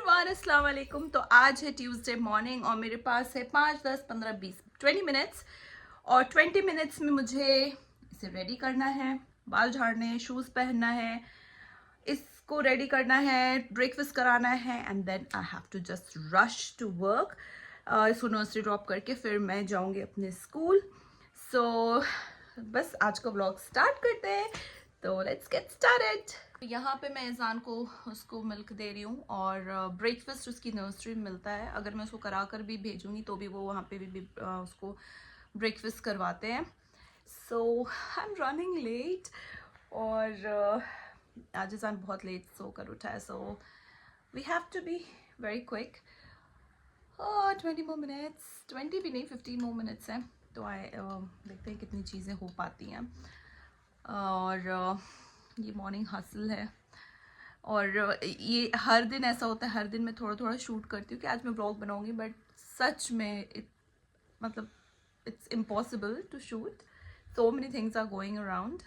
Everyone, अस्सलाम वालेकुम। तो आज है ट्यूसडे मॉर्निंग और मेरे पास है 5, 10, 15, 20, 20 मिनट्स। और 20 मिनट्स में मुझे इसे रेडी करना है, बाल झाड़ने हैं, शूज़ पहनना है, इसको रेडी करना है, ब्रेकफास्ट कराना है and then I have to just rush to work. इसको नर्सरी ड्रॉप करके फिर मैं जाऊँगी अपने स्कूल। सो बस आज का व्लॉग स्टार्ट करते हैं, तो लेट्स गेट स्टार्टेड। यहाँ पे मैं ईज़ान को उसको मिल्क दे रही हूँ और ब्रेकफास्ट उसकी नर्सरी में मिलता है। अगर मैं उसको करा कर भी भेजूँगी तो भी वो वहाँ पे भी उसको ब्रेकफास्ट करवाते हैं। So I am running late और आज ईज़ान बहुत लेट सोकर उठा है, so we have to be very quick. 20 more minutes, 20 भी नहीं 15 मोर मिनट्स हैं, तो देखते हैं कितनी चीज़ें हो पाती हैं। और ये मॉर्निंग हसल है और ये हर दिन ऐसा होता है, हर दिन मैं थोड़ा थोड़ा शूट करती हूँ कि आज मैं ब्लॉग बनाऊँगी, बट सच में मतलब it's impossible to shoot, so many things are going around.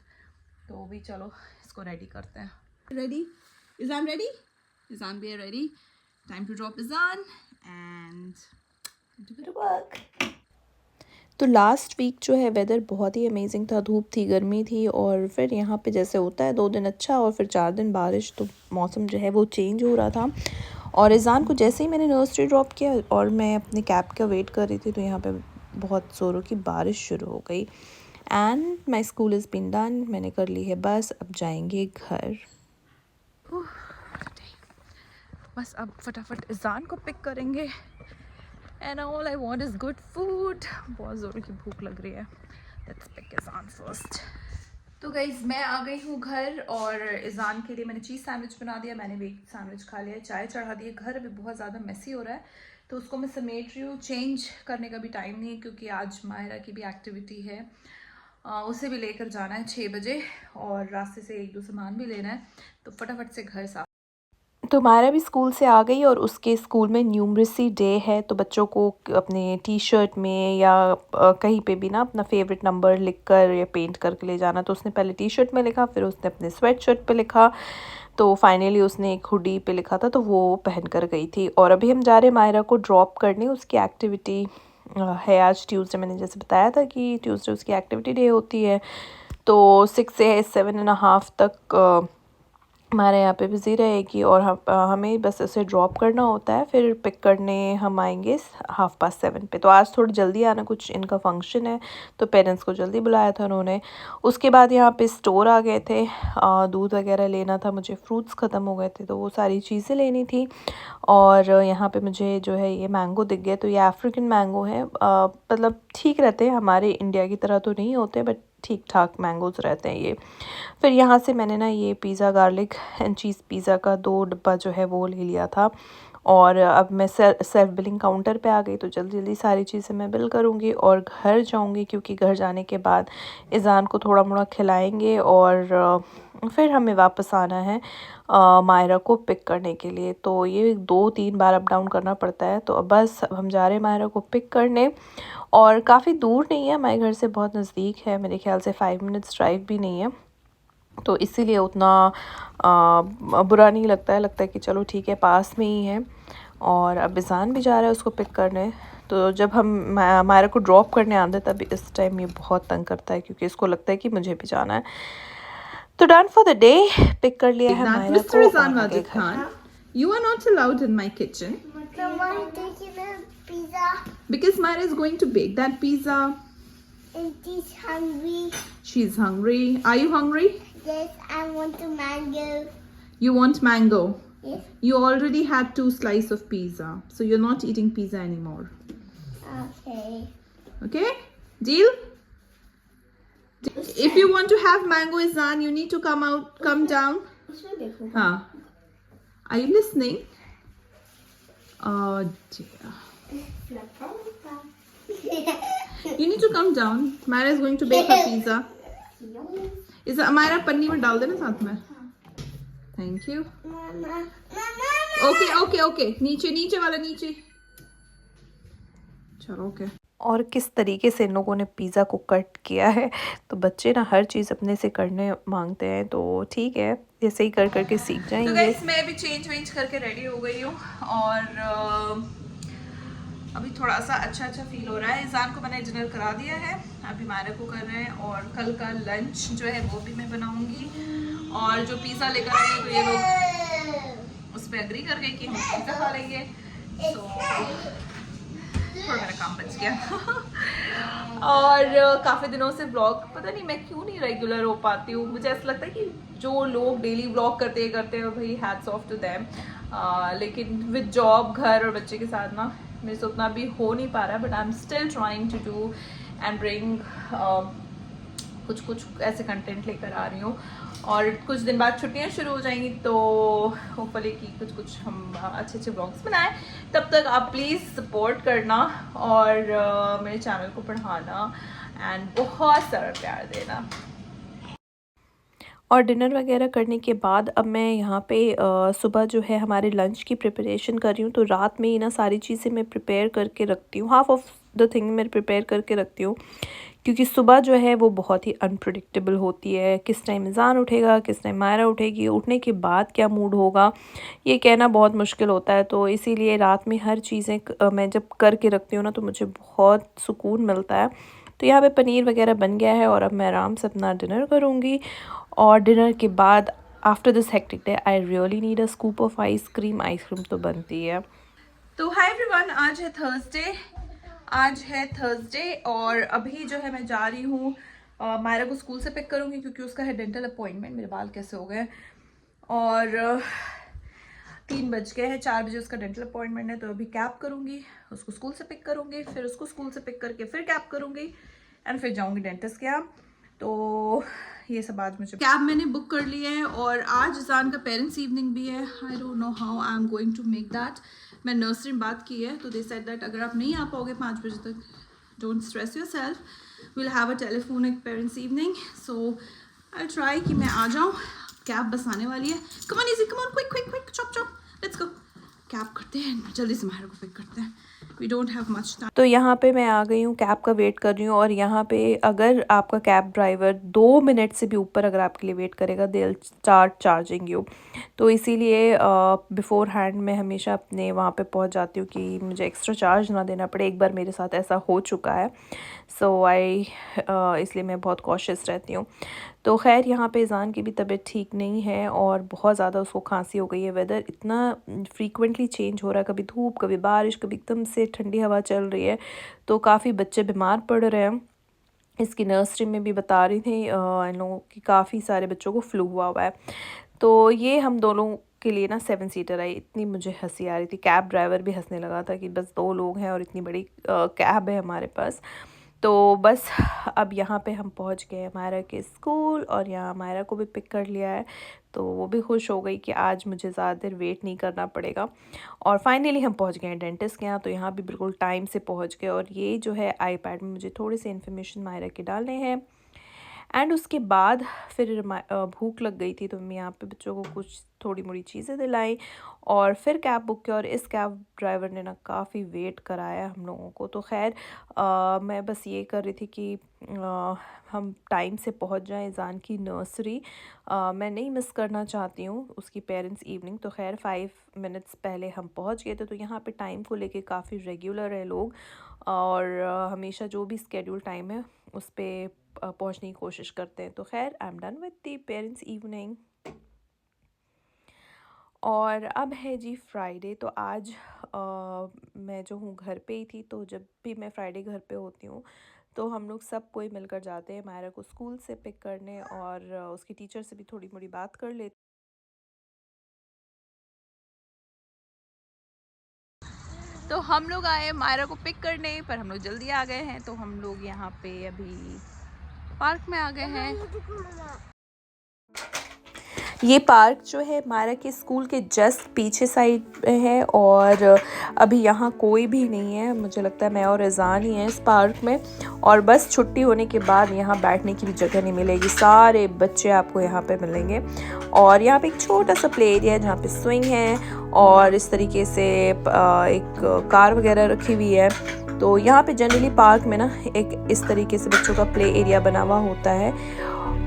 तो भी चलो इसको रेडी करते हैं। रेडी इज़ान, रेडी इज़ान भी ready, time to drop Izaan and do work. तो लास्ट वीक जो है वेदर बहुत ही अमेजिंग था, धूप थी, गर्मी थी और फिर यहाँ पे जैसे होता है 2 दिन अच्छा और फिर 4 दिन बारिश, तो मौसम जो है वो चेंज हो रहा था। और ईज़ान को जैसे ही मैंने नर्सरी ड्रॉप किया और मैं अपने कैब का वेट कर रही थी तो यहाँ पे बहुत ज़ोरों की बारिश शुरू हो गई। And my school is been done, मैंने कर ली है बस, अब जाएंगे घर। बस अब फटाफट ईज़ान को पिक करेंगे and all I want is good food। बहुत ज़ोरों की भूख लग रही है। Let's pick ईज़ान first। तो गाइज़ मैं आ गई हूँ घर और ईज़ान के लिए मैंने चीज़ सैंडविच बना दिया, मैंने भी एक सैंडविच खा लिया, चाय चढ़ा दी है। घर अभी बहुत ज़्यादा मेसी हो रहा है तो उसको मैं समेट रही हूँ। चेंज करने का भी टाइम नहीं है क्योंकि आज माहिरा की भी एक्टिविटी है, उसे भी लेकर जाना है 6 बजे और रास्ते से 1-2 सामान भी लेना है, तो फटाफट से घर साफ। तो मायरा भी स्कूल से आ गई और उसके स्कूल में न्यूमरेसी डे है, तो बच्चों को अपने टी शर्ट में या कहीं पे भी ना अपना फेवरेट नंबर लिख कर या पेंट करके ले जाना। तो उसने पहले टी शर्ट में लिखा, फिर उसने अपने स्वेट शर्ट पे लिखा, तो फाइनली उसने एक हुडी पे लिखा था तो वो पहन कर गई थी। और अभी हम जा रहे हैं मायरा को ड्रॉप करने, उसकी एक्टिविटी है आज ट्यूसडे, मैंने जैसे बताया था कि ट्यूसडे उसकी एक्टिविटी डे होती है। तो 6 से 7:30 तक हमारे यहाँ पे बिज़ी रहेगी और हमें बस इसे ड्रॉप करना होता है, फिर पिक करने हम आएंगे 7:30 पे। तो आज थोड़ी जल्दी आना, कुछ इनका फंक्शन है तो पेरेंट्स को जल्दी बुलाया था उन्होंने। उसके बाद यहाँ पे स्टोर आ गए थे, दूध वगैरह लेना था मुझे, फ्रूट्स ख़त्म हो गए थे तो वो सारी चीज़ें लेनी थी। और यहाँ पे मुझे जो है ये मैंगो दिख गया, तो ये अफ्रीकन मैंगो है, मतलब ठीक रहते हैं, हमारे इंडिया की तरह तो नहीं होते बट ठीक ठाक मैंगोज़ रहते हैं ये। फिर यहाँ से मैंने ना ये pizza garlic and cheese pizza का 2 डिब्बा जो है वो ले लिया था। और अब मैं सेल्फ बिलिंग काउंटर पे आ गई, तो जल्दी जल्दी सारी चीज़ें मैं बिल करूँगी और घर जाऊँगी क्योंकि घर जाने के बाद ईज़ान को थोड़ा मोड़ा खिलाएँगे और फिर हमें वापस आना है मायरा को पिक करने के लिए। तो ये 2-3 बार अप डाउन करना पड़ता है, तो अब बस हम जा रहे हैं मायरा को पिक करने। और काफ़ी दूर नहीं है, हमारे घर से बहुत नज़दीक है, मेरे ख्याल से 5 मिनट्स ड्राइव भी नहीं है, तो इसीलिए उतना बुरा नहीं लगता है, लगता है कि चलो ठीक है पास में ही है। और अब ईज़ान भी जा रहा है उसको पिक करने। तो जब हम मायरा को ड्रॉप करने आते हैं तब इस टाइम ये बहुत तंग करता है क्योंकि इसको लगता है कि मुझे भी जाना है। तो done for the day, pick कर लिया है मायरा को। Mr. Rizan Wajid Khan, you are not allowed in my kitchen Someone taking a pizza because Myra is going to bake that pizza. and she's hungry. She's hungry. Are you hungry? Yes, I want a mango. You want mango. Yes. You already had 2 slices of pizza, so you're not eating pizza anymore. Okay. Okay? Deal? If you want to have mango, Izan, you need to come down. Huh? Are you listening? Oh dear. You need to come down. Myra is going to bake her pizza. Is Myra पन्नी में डाल देना साथ में. Thank you. Mama, mama. Okay, okay, okay. नीचे वाला नीचे. चलो okay. और किस तरीके से इन लोगों ने पिज़्ज़ा को कट किया है, तो बच्चे ना हर चीज़ अपने से करने मांगते हैं, तो ठीक है ऐसे ही कर करके सीख तो जाएंगे। गाइस मैं भी चेंज वेंज करके रेडी हो गई हूँ और अभी थोड़ा सा अच्छा फील हो रहा है। ईज़ान को मैंने डिनर करा दिया है, अभी मायरा को कर रहे हैं और कल का लंच जो है वो भी मैं बनाऊंगी। और जो पिज़्ज़ा लेकर आए हैं तो ये लोग उस पर एग्री कर गए कि हम पिज़्ज़ा खा लेंगे, तो थोड़ा मेरा काम बच गया। और काफ़ी दिनों से ब्लॉग पता नहीं मैं क्यों नहीं रेगुलर हो पाती हूँ। मुझे ऐसा लगता है कि जो लोग डेली ब्लॉग करते हैं भाई हैट्स ऑफ टू देम, लेकिन विद जॉब घर और बच्चे के साथ ना मेरे से उतना भी हो नहीं पा रहा है। But I am still trying to do and bring कुछ ऐसे कंटेंट लेकर आ रही हूँ। और कुछ दिन बाद छुट्टियाँ शुरू हो जाएंगी तो होपफुली कि कुछ हम अच्छे ब्लॉग्स बनाएं। तब तक आप प्लीज़ सपोर्ट करना और मेरे चैनल को बढ़ाना एंड बहुत सारा प्यार देना। और डिनर वगैरह करने के बाद अब मैं यहाँ पे सुबह जो है हमारे लंच की प्रिपरेशन कर रही हूँ। तो रात में ही ना सारी चीज़ें मैं प्रिपेयर करके रखती हूँ, हाफ ऑफ द थिंग मैं प्रिपेयर करके रखती हूँ, क्योंकि सुबह जो है वो बहुत ही अनप्रेडिक्टेबल होती है। किस टाइम ईज़ान उठेगा, किस टाइम मायरा उठेगी, उठने के बाद क्या मूड होगा, ये कहना बहुत मुश्किल होता है। तो इसीलिए रात में हर चीज़ें मैं जब करके रखती हूँ ना तो मुझे बहुत सुकून मिलता है। तो यहाँ पे पनीर वगैरह बन गया है और अब मैं आराम से अपना डिनर करूँगी। और डिनर के बाद after this hectic day I really need a scoop of ice cream तो बनती है। तो हाय एवरीवन, आज है थर्सडे और अभी जो है मैं जा रही हूँ मायरा को स्कूल से पिक करूँगी क्योंकि उसका है डेंटल अपॉइंटमेंट। मेरे बाल कैसे हो गए और 3 बज गए हैं, 4 बजे उसका डेंटल अपॉइंटमेंट है। तो अभी कैब करूँगी, उसको स्कूल से पिक करूँगी, फिर उसको स्कूल से पिक करके फिर कैब करूँगी एंड फिर जाऊँगी डेंटिस्ट के यहाँ। तो ये सब आज मुझे कैब मैंने बुक कर लिया है और आज ईज़ान का पेरेंट्स इवनिंग भी है। I don't know how I am going to make that. मैं नर्सरी में बात की है तो दे सेड दैट अगर आप नहीं आ पाओगे 5 बजे तक, don't stress yourself, will have a telephonic parents evening. So I try कि मैं आ जाऊँ। कैब बस आने वाली है। Come on easy, come on, quick chop let's go. Cab करते हैं, जल्दी से मायरा को पिक करते हैं, we don't have much time. तो यहाँ पे मैं आ गई हूँ, कैब का वेट कर रही हूँ। और यहाँ पे अगर आपका कैब ड्राइवर 2 मिनट से भी ऊपर अगर आपके लिए वेट करेगा they will start charging you. तो इसीलिए बिफोर हैंड मैं हमेशा अपने वहाँ पे पहुँच जाती हूँ कि मुझे एक्स्ट्रा चार्ज ना देना पड़े। एक बार मेरे साथ ऐसा हो चुका है, सो इसलिए मैं बहुत कॉशियस रहती हूँ। तो खैर यहाँ पे ईज़ान की भी तबीयत ठीक नहीं है और बहुत ज़्यादा उसको खांसी हो गई है। वेदर इतना फ्रीक्वेंटली चेंज हो रहा है, कभी धूप कभी बारिश, कभी एकदम से ठंडी हवा चल रही है, तो काफ़ी बच्चे बीमार पड़ रहे हैं। इसकी नर्सरी में भी बता रही थी इन लोगों कि काफ़ी सारे बच्चों को फ्लू हुआ है। तो ये हम दोनों के लिए ना 7 सीटर आई, इतनी मुझे हंसी आ रही थी। कैब ड्राइवर भी हंसने लगा था कि बस 2 लोग हैं और इतनी बड़ी कैब है हमारे पास। तो बस अब यहाँ पे हम पहुँच गए मायरा के स्कूल और यहाँ मायरा को भी पिक कर लिया है। तो वो भी खुश हो गई कि आज मुझे ज़्यादा देर वेट नहीं करना पड़ेगा। और फाइनली हम पहुँच गए हैं डेंटिस्ट के यहाँ। तो यहाँ भी बिल्कुल टाइम से पहुँच गए। और ये जो है आईपैड में मुझे थोड़े से इन्फॉर्मेशन मायरा के डालने हैं। एंड उसके बाद फिर भूख लग गई थी तो मैं यहाँ पे बच्चों को कुछ थोड़ी मोड़ी चीज़ें दिलाई और फिर कैब बुक किया। और इस कैब ड्राइवर ने ना काफ़ी वेट कराया हम लोगों को। तो खैर मैं बस ये कर रही थी कि हम टाइम से पहुँच जाएं ईज़ान की नर्सरी। मैं नहीं मिस करना चाहती हूँ उसकी पेरेंट्स इवनिंग। तो खैर 5 मिनट्स पहले हम पहुँच गए थे। तो यहाँ पे टाइम को लेके काफ़ी रेगुलर है लोग और हमेशा जो भी स्केड्यूल टाइम है उस पर पहुँचने की कोशिश करते हैं। तो खैर I am done with the parents evening. और अब है जी फ्राइडे। तो आज मैं जो हूँ घर पे ही थी। तो जब भी मैं फ्राइडे घर पे होती हूँ तो हम लोग सब कोई मिलकर जाते हैं मायरा को स्कूल से पिक करने और उसकी टीचर से भी थोड़ी मोड़ी बात कर लेते। तो हम लोग आए मायरा को पिक करने, पर हम लोग जल्दी आ गए हैं। तो हम लोग यहाँ पे अभी पार्क में आ गए हैं। ये पार्क जो है मायरा के स्कूल के जस्ट पीछे साइड पे है और अभी यहाँ कोई भी नहीं है। मुझे लगता है मैं और ईज़ान ही हैं इस पार्क में। और बस छुट्टी होने के बाद यहाँ बैठने की भी जगह नहीं मिलेगी, सारे बच्चे आपको यहाँ पे मिलेंगे। और यहाँ पे एक छोटा सा प्ले एरिया है जहाँ पे स्विंग है और इस तरीके से एक कार वगैरह रखी हुई है। तो यहाँ पे जनरली पार्क में ना एक इस तरीके से बच्चों का प्ले एरिया बना हुआ होता है।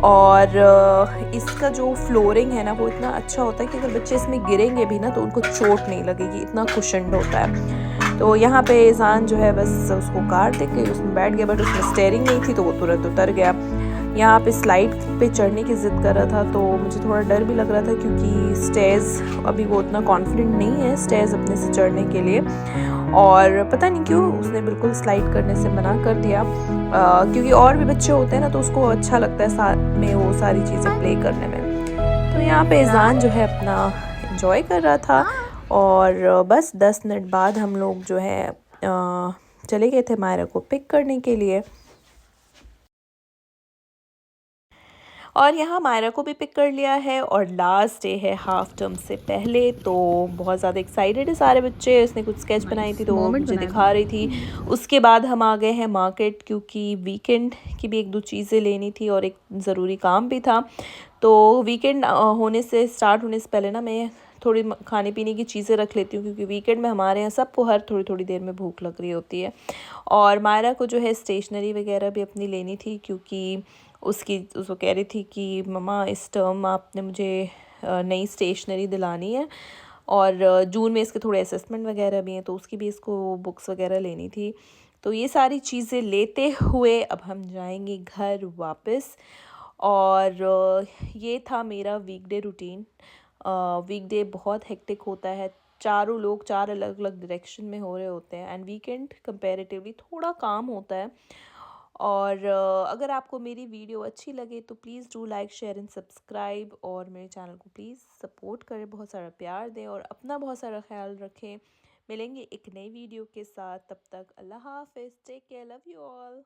और इसका जो फ्लोरिंग है ना वो इतना अच्छा होता है कि अगर बच्चे इसमें गिरेंगे भी ना तो उनको चोट नहीं लगेगी, इतना कुशन्ड होता है। तो यहाँ पे ईज़ान जो है बस उसको कार देख के उसमें बैठ गया, बट उसमें स्टेयरिंग नहीं थी तो वो तुरंत उतर गया। यहाँ पे स्लाइड पे चढ़ने की ज़िद कर रहा था, तो मुझे थोड़ा डर भी लग रहा था क्योंकि स्टेयर्स अभी वो उतना कॉन्फिडेंट नहीं है स्टेयर्स अपने से चढ़ने के लिए, और पता नहीं क्यों उसने बिल्कुल स्लाइड करने से मना कर दिया। क्योंकि और भी बच्चे होते हैं ना तो उसको अच्छा लगता है साथ में वो सारी चीज़ें प्ले करने में। तो यहाँ पे ईज़ान जो है अपना एंजॉय कर रहा था, और बस 10 मिनट बाद हम लोग जो है चले गए थे मायरा को पिक करने के लिए। और यहाँ मायरा को भी पिक कर लिया है, और लास्ट डे है हाफ टर्म से पहले, तो बहुत ज़्यादा एक्साइटेड है सारे बच्चे। उसने कुछ स्केच बनाई थी तो वो मुझे दिखा रही थी। उसके बाद हम आ गए हैं मार्केट, क्योंकि वीकेंड की भी 1-2 चीज़ें लेनी थी और एक ज़रूरी काम भी था। तो वीकेंड स्टार्ट होने से पहले ना मैं थोड़ी खाने पीने की चीज़ें रख लेती हूँ, क्योंकि वीकेंड में हमारे यहाँ सबको हर थोड़ी थोड़ी देर में भूख लग रही होती है। और मायरा को जो है स्टेशनरी वगैरह भी अपनी लेनी थी, क्योंकि उसको कह रही थी कि मम्मा इस टर्म आपने मुझे नई स्टेशनरी दिलानी है, और जून में इसके थोड़े असेसमेंट वगैरह भी हैं तो उसकी भी इसको बुक्स वगैरह लेनी थी। तो ये सारी चीज़ें लेते हुए अब हम जाएंगे घर वापस। और ये था मेरा वीकडे रूटीन। वीकडे बहुत हेक्टिक होता है, चारों लोग 4 अलग अलग डायरेक्शन में हो रहे होते हैं, एंड वीकेंड कंपैरेटिवली थोड़ा काम होता है। और अगर आपको मेरी वीडियो अच्छी लगे तो please do like share and subscribe, और मेरे चैनल को प्लीज़ सपोर्ट करें, बहुत सारा प्यार दें और अपना बहुत सारा ख्याल रखें। मिलेंगे एक नई वीडियो के साथ, तब तक अल्लाह हाफ़िज़, take care, love you all.